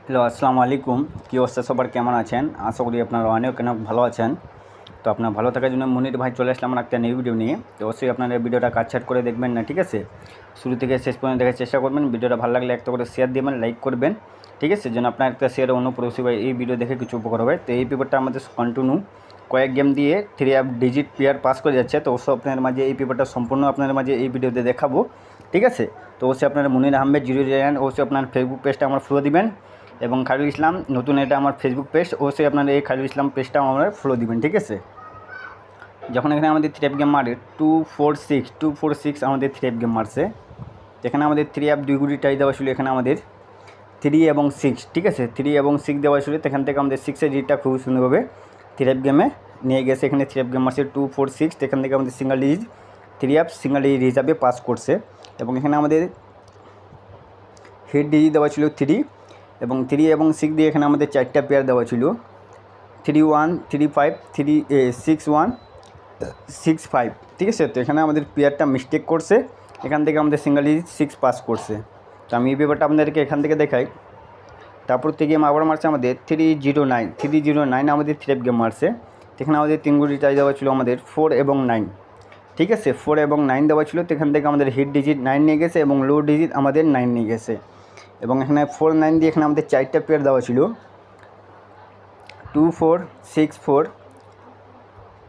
Hello, আসসালামু আলাইকুম। কী অবস্থা সবার, কেমন আছেন? আশা করি আপনারা অনেক ভালো আছেন। তো আপনার ভালো থাকার জন্য মনির ভাই চলে আসলাম একটা নিউ ভিডিও নিয়ে। তো অবশ্যই আপনারা ভিডিওটা কাটছাট করে দেখবেন না, ঠিক আছে? শুরু থেকে শেষ পর্যন্ত দেখার চেষ্টা করবেন। ভিডিওটা ভালো লাগলে একটা করে শেয়ার দেবেন, লাইক করবেন, ঠিক আছে? যেন আপনার একটা শেয়ারে অন্য প্রবাসী ভাই এই ভিডিও দেখে কিছু উপকার হবে। তো এই পেপারটা আমাদের কন্টিনিউ কয়েক গেম দিয়ে 3 ডিজিট প্লেয়ার পাস করে যাচ্ছে। তো অবশ্যই আপনার মাঝে এই পেপারটা সম্পূর্ণ আপনার মাঝে এই ভিডিওতে দেখাবো, ঠিক আছে? তো অবশ্যই আপনারা মনির আহমেদ 009 অবশ্যই আপনার ফেসবুক পেজটা আমার ফলো দিবেন এবং খায়রুল ইসলাম নতুন এটা আমার ফেসবুক পেজ, অবশ্যই আপনারা এই খায়রুল ইসলাম পেজটা আমরা ফলো দিবেন, ঠিক আছে? যখন এখানে আমাদের 3 গেম মারে 246 আমাদের 3 গেম মারছে। এখানে আমাদের 2 গুটি টাই দেওয়া ছিল, এখানে আমাদের 3 এবং 6, ঠিক আছে? 3 এবং 6 দেওয়া ছিল, এখান থেকে আমাদের 6-এর ডিজিটটা খুব সুন্দরভাবে 3 গেমে নিয়ে গেছে। এখানে 3 গেম মারছে 246, এখান থেকে আমাদের সিঙ্গেল ডিজিট 3 সিঙ্গেল ডিজিট হিসাবে পাস করছে। এবং এখানে আমাদের হেড ডিজিট দেওয়া ছিল 3 এবং 3 এবং 6 দিয়ে এখানে আমাদের 4টা পেয়ার দেওয়া ছিল 31 35 61 65, ঠিক আছে? তো এখানে আমাদের পেয়ারটা মিস্টেক করছে, এখান থেকে আমাদের সিঙ্গেল ডিজিট 6 পাস করছে। তো আমি এই ব্যাপারটা আপনাদেরকে এখান থেকে দেখাই। তারপর থেকে আবার মারছে আমাদের 309 আমাদের 3 গেম মারছে। এখানে আমাদের 3 গুটি টাই দেওয়া ছিল আমাদের 4 এবং 9, ঠিক আছে? 4 এবং 9 দেওয়া ছিল, তো এখান থেকে আমাদের হিট ডিজিট 9 নিয়ে গেছে এবং লো ডিজিট আমাদের 9 নিয়ে গেছে। এবং এখানে 4 9 দিয়ে এখানে আমাদের 4টা পেয়ার দেওয়া ছিল 24 64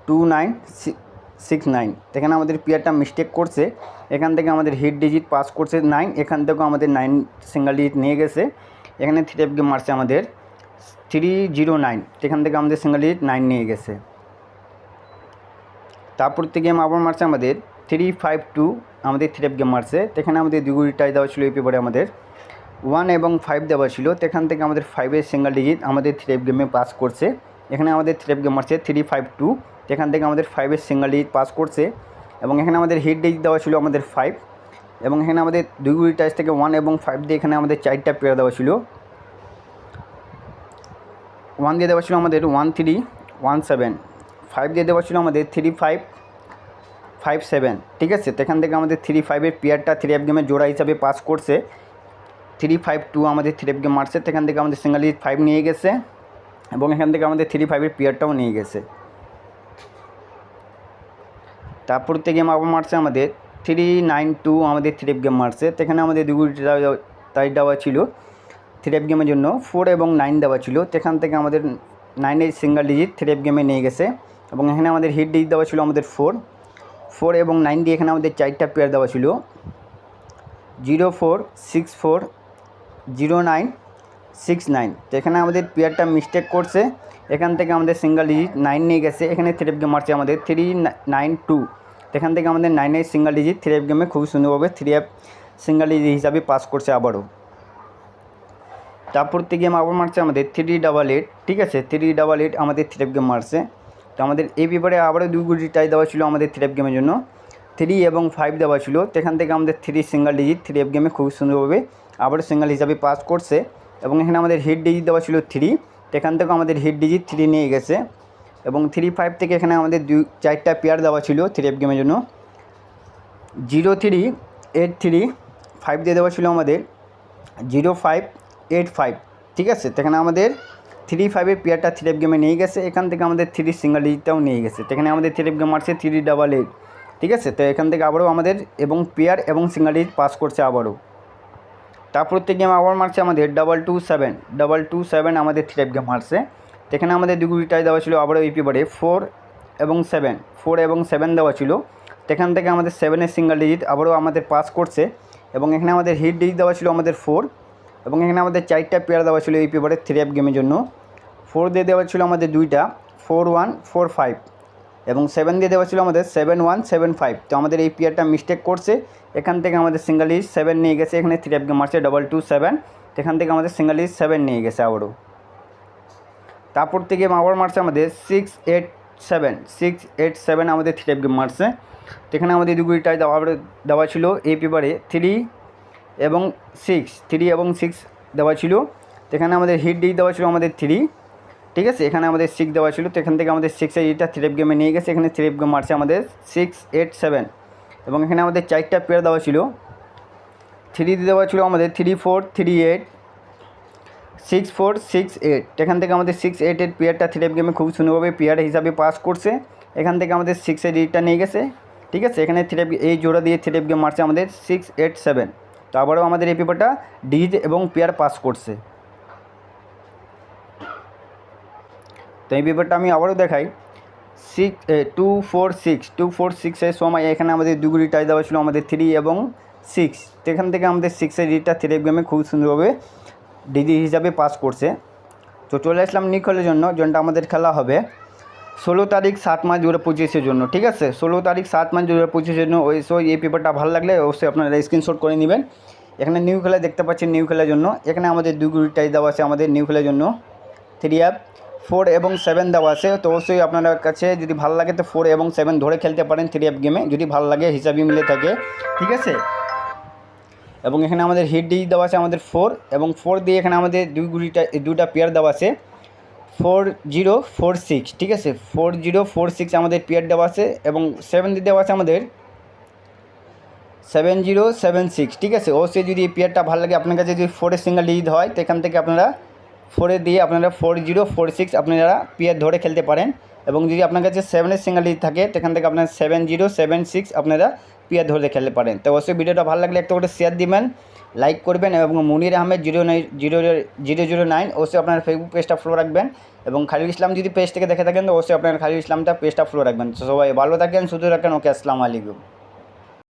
29 69। এখানে আমাদের পেয়ারটা মিস্টেক করছে, এখান থেকে আমাদের হিট ডিজিট পাস করছে 9, এখান থেকেও আমাদের 9 সিঙ্গেল ডিজিট নিয়ে গেছে। এখানে 3 গেম মারছে আমাদের 309, এখান থেকে আমাদের সিঙ্গেল ডিজিট 9 নিয়ে গেছে। তারপর থেকে গেম আবার মারছে আমাদের 352 আমাদের 3 গেম মারছে। এখানে আমাদের 2 গুটি টাই দেওয়া ছিল, এই পেপারে আমাদের 1 এবং 5 দেওয়া ছিল, এখান থেকে আমাদের 5-এর সিঙ্গেল ডিজিট আমাদের 3 গেমে পাস করছে। এখানে আমাদের 3 গেম মারছে 352, এখান থেকে আমাদের 5-এর সিঙ্গেল ডিজিট পাস করছে। এবং এখানে আমাদের হিট ডিজিট দেওয়া ছিল আমাদের 5 এবং এখানে আমাদের 2 গুটি টাইস থেকে 1 এবং 5 দিয়ে এখানে আমাদের 4টা পেয়ার দেওয়া ছিল। 1 দিয়ে দেওয়া ছিল আমাদের 1317, 5 দিয়ে দেওয়া ছিল আমাদের 3557, ঠিক আছে? তো এখান থেকে আমাদের 35-এর পেয়ারটা 3 গেমে জোড়া হিসাবে পাস করছে। 352 আমাদের 3 গেম মারছে, এখান থেকে আমাদের সিঙ্গেল ডিজিট 5 নিয়ে গেছে এবং এখান থেকে আমাদের 35-এর পেয়ারটাও নিয়ে গেছে। তারপর থেকে গেম আবার মারছে আমাদের 392 আমাদের 3 গেম মারছে, এখানে আমাদের 2 গুটি টাই দেওয়া ছিল 3 গেমের জন্য 4 এবং 9 দেওয়া ছিল, এখান থেকে আমাদের 9-এর সিঙ্গেল ডিজিট 3 গেমে নিয়ে গেছে। এবং এখানে আমাদের হিট ডিজিট দেওয়া ছিল আমাদের 4 এবং 9 দিয়ে এখানে আমাদের 4টা পেয়ার দেওয়া ছিল 04 64 09 69। তো এখানে আমাদের পেয়ারটা মিস্টেক করছে, এখান থেকে আমাদের সিঙ্গেল ডিজিট 9 নিয়ে গেছে। এখানে 3 গেম মারছে আমাদের 392, এখান থেকে আমাদের 9-এর সিঙ্গেল ডিজিট 3 গেমে খুব সুন্দরভাবে 3 সিঙ্গেল ডিজিট হিসাবে পাস করছে আবারও। তারপর থেকে গেম আবার মারছে আমাদের 388, ঠিক আছে? 388 আমাদের 3 গেম মারছে। তো আমাদের এই পেপারে আবারও 2 গুটি টাই দেওয়া ছিল আমাদের 3 গেমের জন্য 3 এবং 5 দেওয়া ছিল, এখান থেকে আমাদের 3 সিঙ্গেল ডিজিট 3 গেমে খুব সুন্দরভাবে আবারও সিঙ্গেল হিসাবে পাস করছে। এবং এখানে আমাদের হিট ডিজিট দেওয়া ছিল 3, এখান থেকে আমাদের হিট ডিজিট 3 নিয়ে গেছে। এবং 35 থেকে এখানে আমাদের 4টা পেয়ার দেওয়া ছিল 3 গেমের জন্য 0383, 5 দিয়ে দেওয়া ছিল আমাদের 0585, ঠিক আছে? এখানে আমাদের 35-এর পেয়ারটা 3 গেমে নিয়ে গেছে, এখান থেকে আমাদের 3 সিঙ্গেল ডিজিটটাও নিয়ে গেছে। এখানে আমাদের 3 গেম মারছে 388, ঠিক আছে? তো এখান থেকে আবারও আমাদের এবং পেয়ার এবং সিঙ্গেল ডিজিট পাস করছে আবারও। তারপর থেকে গেম আবার মারছে আমাদের 227 আমাদের 3 গেম মারছে, এখানে আমাদের 2 গুটি টাই দেওয়া ছিল আবারও এই পেপারে 4 এবং 7 দেওয়া ছিল, এখান থেকে আমাদের 7-এর সিঙ্গেল ডিজিট আবারও আমাদের পাস করছে। এবং এখানে আমাদের হিট ডিজিট দেওয়া ছিল আমাদের 4 এবং এখানে আমাদের 4টা পেয়ার দেওয়া ছিল এই পেপারে 3 গেমের জন্য 4 দিয়ে দেওয়া ছিল আমাদের 2টা 4145 এবং 7 দিয়ে দেওয়া ছিল আমাদের 7175। তো আমাদের এই পেয়ারটা মিস্টেক করছে, এখান থেকে আমাদের সিঙ্গেল ডিজিট 7 নিয়ে গেছে। এখানে 3 গেম মারছে 227, এখান থেকে আমাদের সিঙ্গেল ডিজিট 7 নিয়ে গেছে আবারও। তারপর থেকে আবার মারছে আমাদের 687 আমাদের 3 গেম মারছে, এখানে আমাদের 2 গুটি টাই দেওয়া ছিল এই পেপারে 3 এবং 6 দেওয়া ছিল, এখানে আমাদের হিট ডিজিট দেওয়া ছিল আমাদের 3, ঠিক আছে? এখানে আমাদের 6 দেওয়া ছিল, তো এখান থেকে আমাদের 6-এর ডিজিটটা 3 গেমে নিয়ে গেছে। এখানে 3 গেম মারছে আমাদের 687 এবং এখানে আমাদের 4টা পেয়ার দেওয়া ছিল 3 দেওয়া ছিল আমাদের 34 38 6468, এখান থেকে আমাদের 688 পেয়ারটা 3F গেমে খুব সুন্দরভাবে পেয়ার হিসাবে পাস করছে। এখান থেকে আমাদের 688টা নিয়ে গেছে, ঠিক আছে। এখানে 3F এই জোড়া দিয়ে 3F গেম মারছে আমাদের 687। তো আবারও আমাদের এই পেপারটা ডিজিট এবং পেয়ার পাস করছে। তো এই পেপারটা আমি আবারও দেখাই। 246 সময় এখানে আমাদের দুগুলি টাই দেওয়া ছিল আমাদের 3 এবং 6। তো এখান থেকে আমাদের 6-এর রিটটা 3F গেমে খুব সুন্দরভাবে ডিজি হিসাবে পাস করছে। তো চলে আসলাম নিকলের জন্য, যেটা আমাদের খেলা হবে 16 তারিখ 7 মার্চ 2025 জন্য, ঠিক আছে। 16 তারিখ 7 মার্চ 2025 জন্য অবশ্যই এই পেপারটা ভালো লাগলে অবশ্যই আপনারা স্ক্রিনশট করে নেবেন। এখানে নিউ খেলা দেখতে পাচ্ছেন, নিউ খেলার জন্য এখানে আমাদের দুগুলি টাই দেওয়া আছে আমাদের নিউ খেলার জন্য 3F 4 এবং 7 দেওয়া আছে। তো অবশ্যই আপনার কাছে যদি ভালো লাগে তো 4 এবং 7 ধরে খেলতে পারেন 3F গেমে, যদি ভালো লাগে হিসাবে মিলে থাকে, ঠিক আছে। এবং এখানে আমাদের হিট ডি দেওয়া আছে আমাদের 4 এবং 4 দিয়ে এখানে আমাদের দুইটা পেয়ার দেওয়া আছে 4046, ঠিক আছে। 4046 আমাদের পেয়ার দেওয়া আছে এবং 7 দিয়ে দেওয়া আছে আমাদের 7076, ঠিক আছে। অবশ্যই যদি এই পেয়ারটা ভালো লাগে আপনার কাছে, যদি 4-এর সিঙ্গেল ডিজিট হয় তো এখান থেকে আপনারা 4 দিয়ে আপনারা 4046 আপনারা পেয়ার ধরে খেলতে পারেন। এবং যদি আপনার কাছে 7-এর সিঙ্গেল ডিজিট থাকে তো এখান থেকে আপনারা 7076 আপনারা পেয়ার ধরে খেলতে পারেন। তো অবশ্যই ভিডিওটা ভালো লাগলে একটা করে শেয়ার দিবেন, লাইক করবেন এবং মনির আহমেদ 009 অবশ্যই আপনার ফেসবুক পেজটা ফলো রাখবেন। এবং খালিল ইসলাম যদি পেজ থেকে দেখে থাকেন তো অবশ্যই আপনার খালিল ইসলামটা পেজটা ফলো রাখবেন। তো সবাই ভালো থাকেন, সুস্থ থাকেন। ওকে, আসসালামু আলাইকুম।